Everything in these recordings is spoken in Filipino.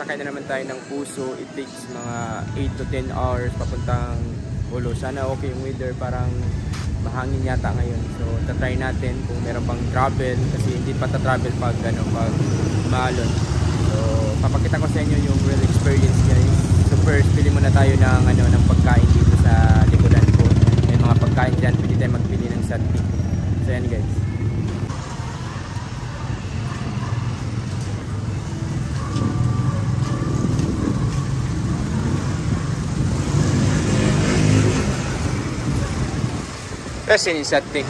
sasakay na naman tayo ng Puso. It takes mga 8 to 10 hours papuntang Ulo. Sana okay yung weather, parang mahangin yata ngayon. So tatry natin kung meron pang travel, kasi hindi pa ta-travel pag pag maalon. So papakita ko sa inyo yung real experience guys. So first, pili muna tayo ng ng pagkain dito sa likodan ko. May mga pagkain diyan, pwede tayo magpili ng satay. So yan guys. Kasi ni satay.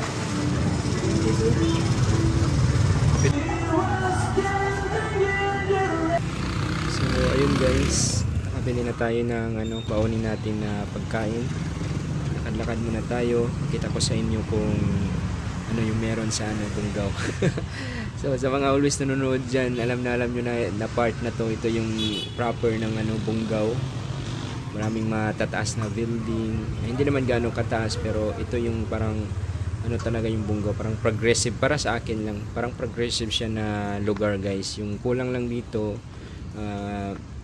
So ayun guys, nakabili na tayo ng baunin natin na pagkain. Lakad-lakad muna tayo. Kita ko sa inyo kung yung meron sa Bungaw. So sa mga always nanonood dyan, alam nyo na part na to. Ito yung proper ng Bungaw. Maraming matataas na building. Hindi naman gaano kataas, pero ito yung parang talaga yung Bungaw, parang progressive para sa akin lang. Parang progressive siya na lugar guys. Yung kulang lang dito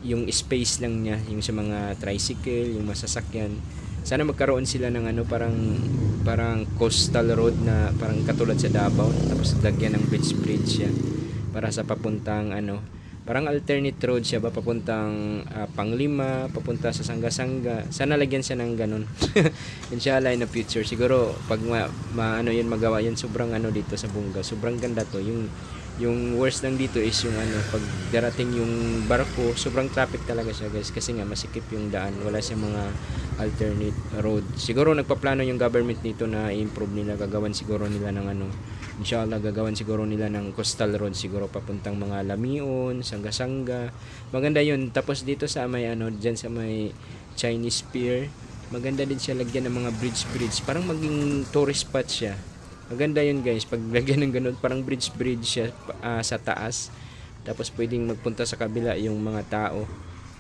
yung space lang niya, yung sa mga tricycle, yung masasakyan. Sana magkaroon sila ng parang coastal road na parang katulad sa Davao, tapos lagyan ng bridge siya para sa papuntang parang alternate road siya ba papuntang Panglima, papunta sa Sanga-Sanga. Sana lagyan siya ng ganun. Inshallah in the future siguro pag yun magawa yun. Sobrang dito sa Bungaw, sobrang ganda to. Yung worst lang dito is yung pag darating yung barko, sobrang traffic talaga siya guys, kasi nga masikip yung daan, wala siyang mga alternate road. Siguro nagpaplano yung government dito na i-improve nila, gagawan siguro nila ng inshallah gagawan siguro nila ng coastal road siguro papuntang mga Lamion, Sanga-Sanga. Maganda yun. Tapos dito sa may dyan sa may Chinese Pier, maganda din siya lagyan ng mga bridge, parang maging tourist spot siya. Maganda yun guys, pag lagyan ng ganun, parang bridge siya sa taas. Tapos pwedeng magpunta sa kabila yung mga tao.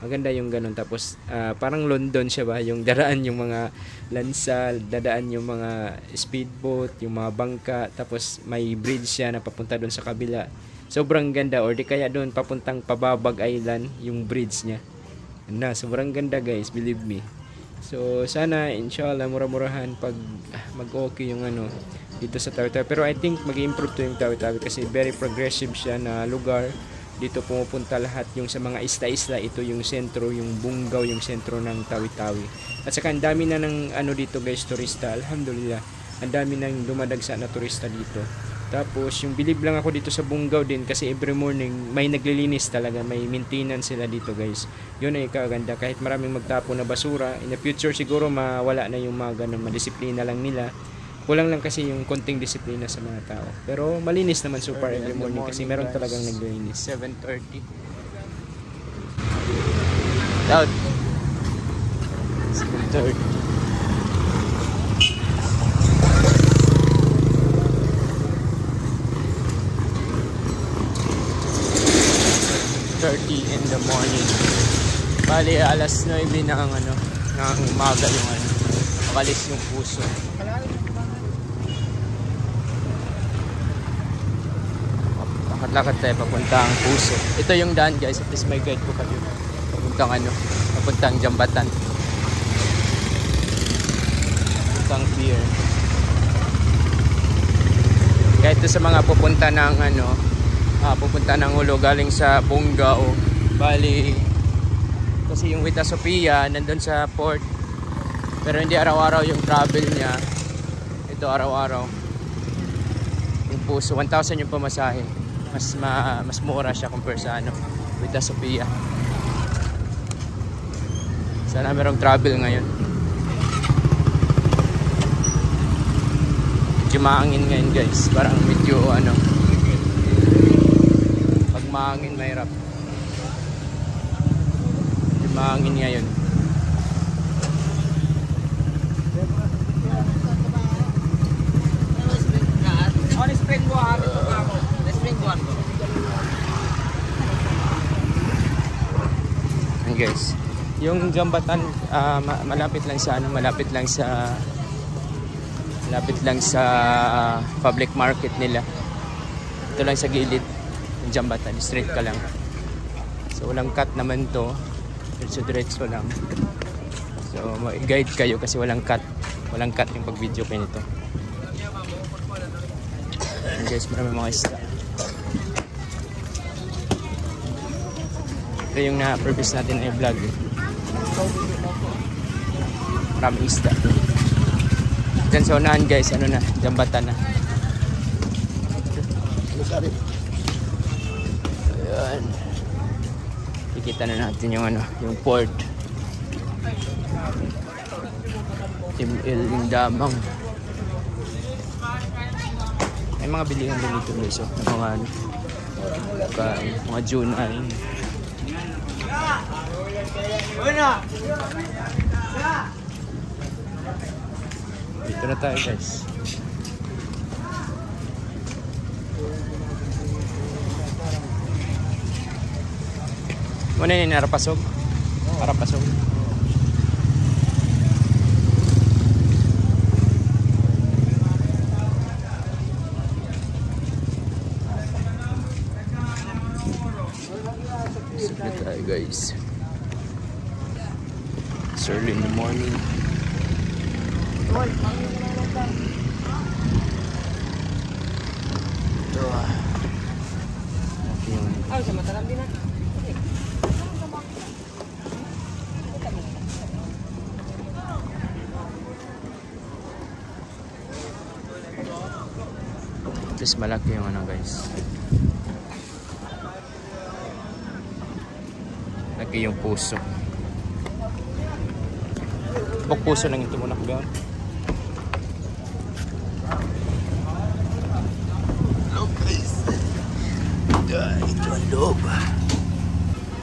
Maganda yung ganun. Tapos parang London siya ba, yung daraan yung mga lansa, dadaan yung mga speedboat, yung mga bangka. Tapos may bridge siya na papunta doon sa kabila. Sobrang ganda. Or di kaya doon papuntang Pababag Island, yung bridge niya. Sobrang ganda guys, believe me. So sana inshallah mura-murahan pag mag-okay yung dito sa Tawi-Tawi. Pero I think mag-improve to yung Tawi-Tawi kasi very progressive siya na lugar. Dito pumupunta lahat yung sa mga isla-isla. Ito yung sentro, yung Bungaw, yung sentro ng Tawi-Tawi. At saka ang dami na ng dito guys, turista. Alhamdulillah, ang dami nang dumadagsa na turista dito. Tapos yung bilib lang ako dito sa Bungaw din kasi every morning may naglilinis talaga, may maintenance sila dito guys. Yun ay kaganda, kahit maraming magtapo na basura. In the future siguro mawala na yung mga ganun, madisiplina lang nila. Kulang lang kasi yung konting disiplina sa mga tao. Pero malinis naman so far every morning kasi meron talagang naglilinis. 7:30. Out. 7:30. In the morning. Bali alas 9 ng ng umaga yung makalis yung Puso. Lakad tayo papuntang Puso. Ito yung daan guys, at least may guide ko kayo. Papuntang Jambatan. Papuntang pier. Kahit ito sa mga pupunta ng pupunta ng Ulo galing sa Bungaw, bali kasi yung Wita Sofia nandun sa port, pero hindi araw-araw yung travel niya. Ito araw-araw yung Puso. 1,000 yung pamasahe, mas mura siya compare sa Wita Sofia. Sana merong travel ngayon. Medyo maangin ngayon guys, parang medyo mahangin, mahirap. Mahangin ngayon. Ayan guys, yung Jambatan malapit lang sa public market nila. Ito lang sa gilid. Jambatan, straight ka lang. So walang cut naman to. Diretso lang. So mag-guide kayo kasi walang cut. Walang cut yung pag-video kayo nito. And guys, marami mga isda. Ito yung na-purpose natin na i-vlog. Maraming isda. Diyan sa unahan guys, ano na, jambatan na. Ayan. Ikita na natin yung ano, yung port. ML yung damang. May mga bilihan din dito guys, oh, ng mga ano, mga Junay. Dito na tayo guys. Muna yun, narapasog. Parapasog. Sige tayo guys. It's early in the morning. Just malaki yung ano guys. Laki yung puso. Bok puso lang ito muna ko.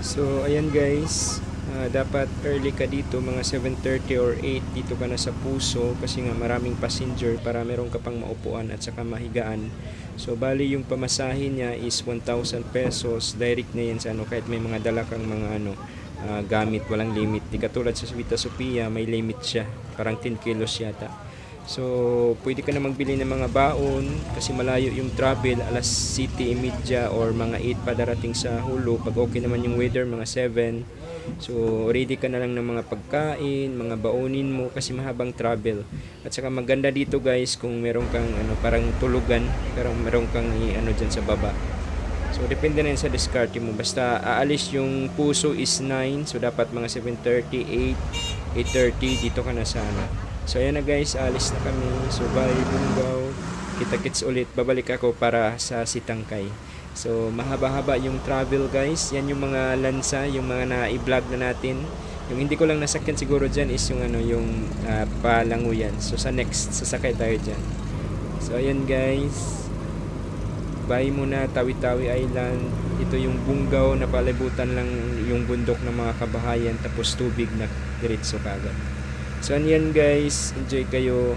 So ayan guys, dapat early ka dito, mga 7:30 or 8 dito ka na sa puso kasi nga maraming passenger para meron ka pang maupuan at saka mahigaan. So bali yung pamasahin niya is 1,000 pesos, direct na yan sa ano, kahit may mga dala kang mga ano, gamit, walang limit. Di katulad sa Vita Sophia, may limit siya, parang 10 kilos yata. So pwede ka na magbili ng mga baon kasi malayo yung travel, alas 7:30 or mga 8 pa darating sa Hulu. Pag okay naman yung weather, mga 7. So ready ka na lang ng mga pagkain, mga baonin mo kasi mahabang travel. At saka maganda dito guys kung meron kang ano, parang tulugan, parang meron kang ano dyan sa baba. So depende na yun sa diskarte mo. Basta aalis yung puso is 9, so dapat mga 7:30, 8, 8:30 dito ka na sa ano. So ayan na guys, alis na kami. So bye Bungaw, kita-kits ulit. Babalik ako para sa Sitangkay. So mahaba-haba yung travel guys. Yan yung mga lansa, yung mga na-i-vlog na natin. Yung hindi ko lang nasakyan siguro dyan is yung ano, yung Palanguyan. So sa next, sasakay tayo dyan. So ayan guys, bye muna, Tawi-Tawi Island. Ito yung Bungaw na palibutan lang yung bundok ng mga kabahayan, tapos tubig na diretso kagad. So yan guys, enjoy kayo.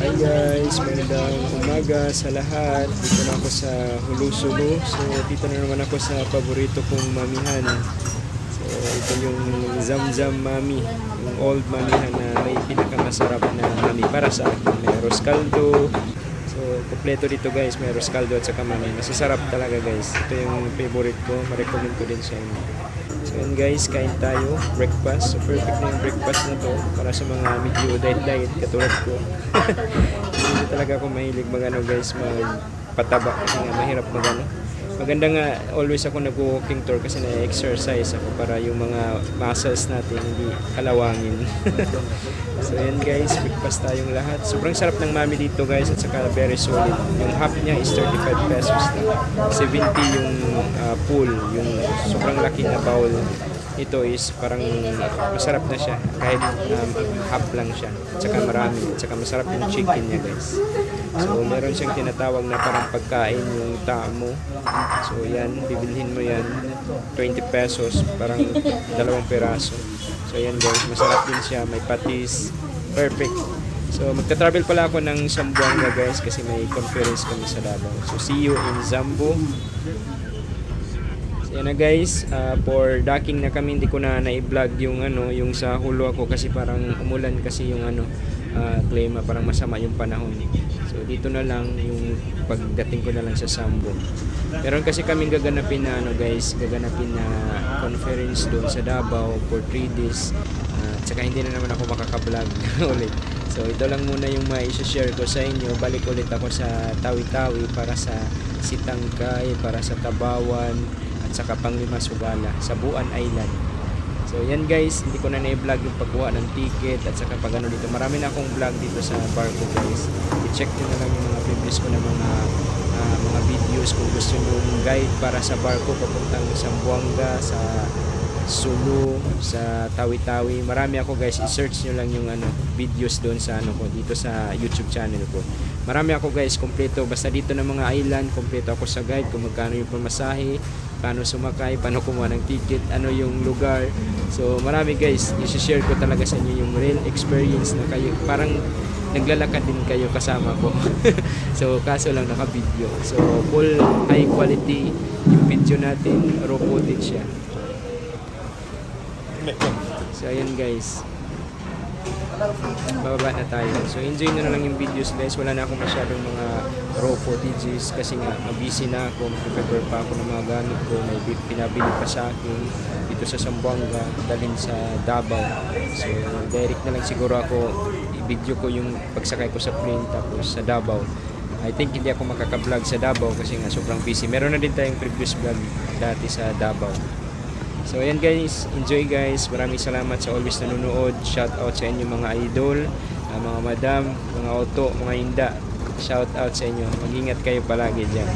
Hi guys, magandang umaga sa lahat. Dito na ako sa Hulu-Sulu. So dito na naman ako sa paborito kong mamihan. So ito yung Zamzam Mami, yung old mamihan na may pinakamasarap na mami para sa akin. May arroz caldo. So kompleto dito guys, may arroz caldo at saka mami. Masasarap talaga guys. Ito yung favorite ko, ma-recommend ko din sa inyo. So yun guys, kain tayo, breakfast. So perfect na yung breakfast na to para sa mga medyo diet katulad ko. Hindi talaga ako mahilig guys, magpataba kasi nga mahirap maganda nga always ako nag-walking tour kasi na-exercise ako para yung mga muscles natin hindi kalawangin. So yan guys, breakfast tayong lahat. Sobrang sarap ng mami dito guys at saka very solid. Yung half niya is 35 pesos na. 70 yung full, yung sobrang laki na bowl. Ito is parang masarap na siya kahit half lang siya. At saka marami. At saka masarap yung chicken niya guys. So meron siyang tinatawag na parang pagkain yung tamo. So yan, bibilhin mo yan 20 pesos, parang 2 peraso. So yan guys, masarap din siya, may patis, perfect. So magta-travel pala ako ng Zamboanga guys kasi may conference kami sa Davao. So see you in Zambo. So yan na guys, for docking na kami, hindi ko na na-vlog yung yung sa hulo ako kasi parang umulan kasi yung klima, parang masama yung panahon. So dito na lang yung pagdating ko na lang sa Zambo. Meron kasi kaming gaganapin na gaganapin na conference doon sa Davao for 3 days. At saka hindi na naman ako makaka-vlog ulit. So ito lang muna yung mai-share ko sa inyo. Balik ulit ako sa Tawi-Tawi para sa Sitangkay, para sa Tabawan, at saka Panglima Sugala, sa Buan Island. So yan guys, hindi ko na na-vlog yung pagkuha ng ticket at saka pag dito. Marami na akong vlog dito sa barko guys. I-check nyo na lang yung mga previous ko na mga videos kung gusto nyo yung guide para sa barko papuntang Zamboanga, sa Sulu, sa Tawi-Tawi. Marami ako guys, i-search nyo lang yung videos doon sa ko dito sa YouTube channel ko. Marami ako guys, kompleto. Basta dito ng mga island, kompleto ako sa guide kung magkano yung pamasahe, paano sumakay, paano kumuha ng ticket, ano yung lugar. So marami guys, i-share ko talaga sa inyo yung real experience na kayo. Parang naglalakad din kayo kasama ko. So kaso lang naka-video. So full high quality yung video natin, raw footage siya. So ayan guys, bababa na tayo. So enjoy na lang yung videos guys. Wala na akong masyadong mga raw footages kasi nga busy na ako. Prepare pa ako ng mga gamit ko. May pinabili pa sa akin dito sa Zamboanga, dalhin sa Davao. So direct na lang siguro ako i-video ko yung pagsakay ko sa plane tapos sa Davao. I think hindi ako makaka-vlog sa Davao kasi nga sobrang busy. Meron na din tayong previous vlog dati sa Davao. So ayan guys, enjoy guys. Maraming salamat sa always nanonood. Shout out sa inyo mga idol, mga madam, mga auto, mga inda. Shout out sa inyo. Mag-ingat kayo palagi dyan.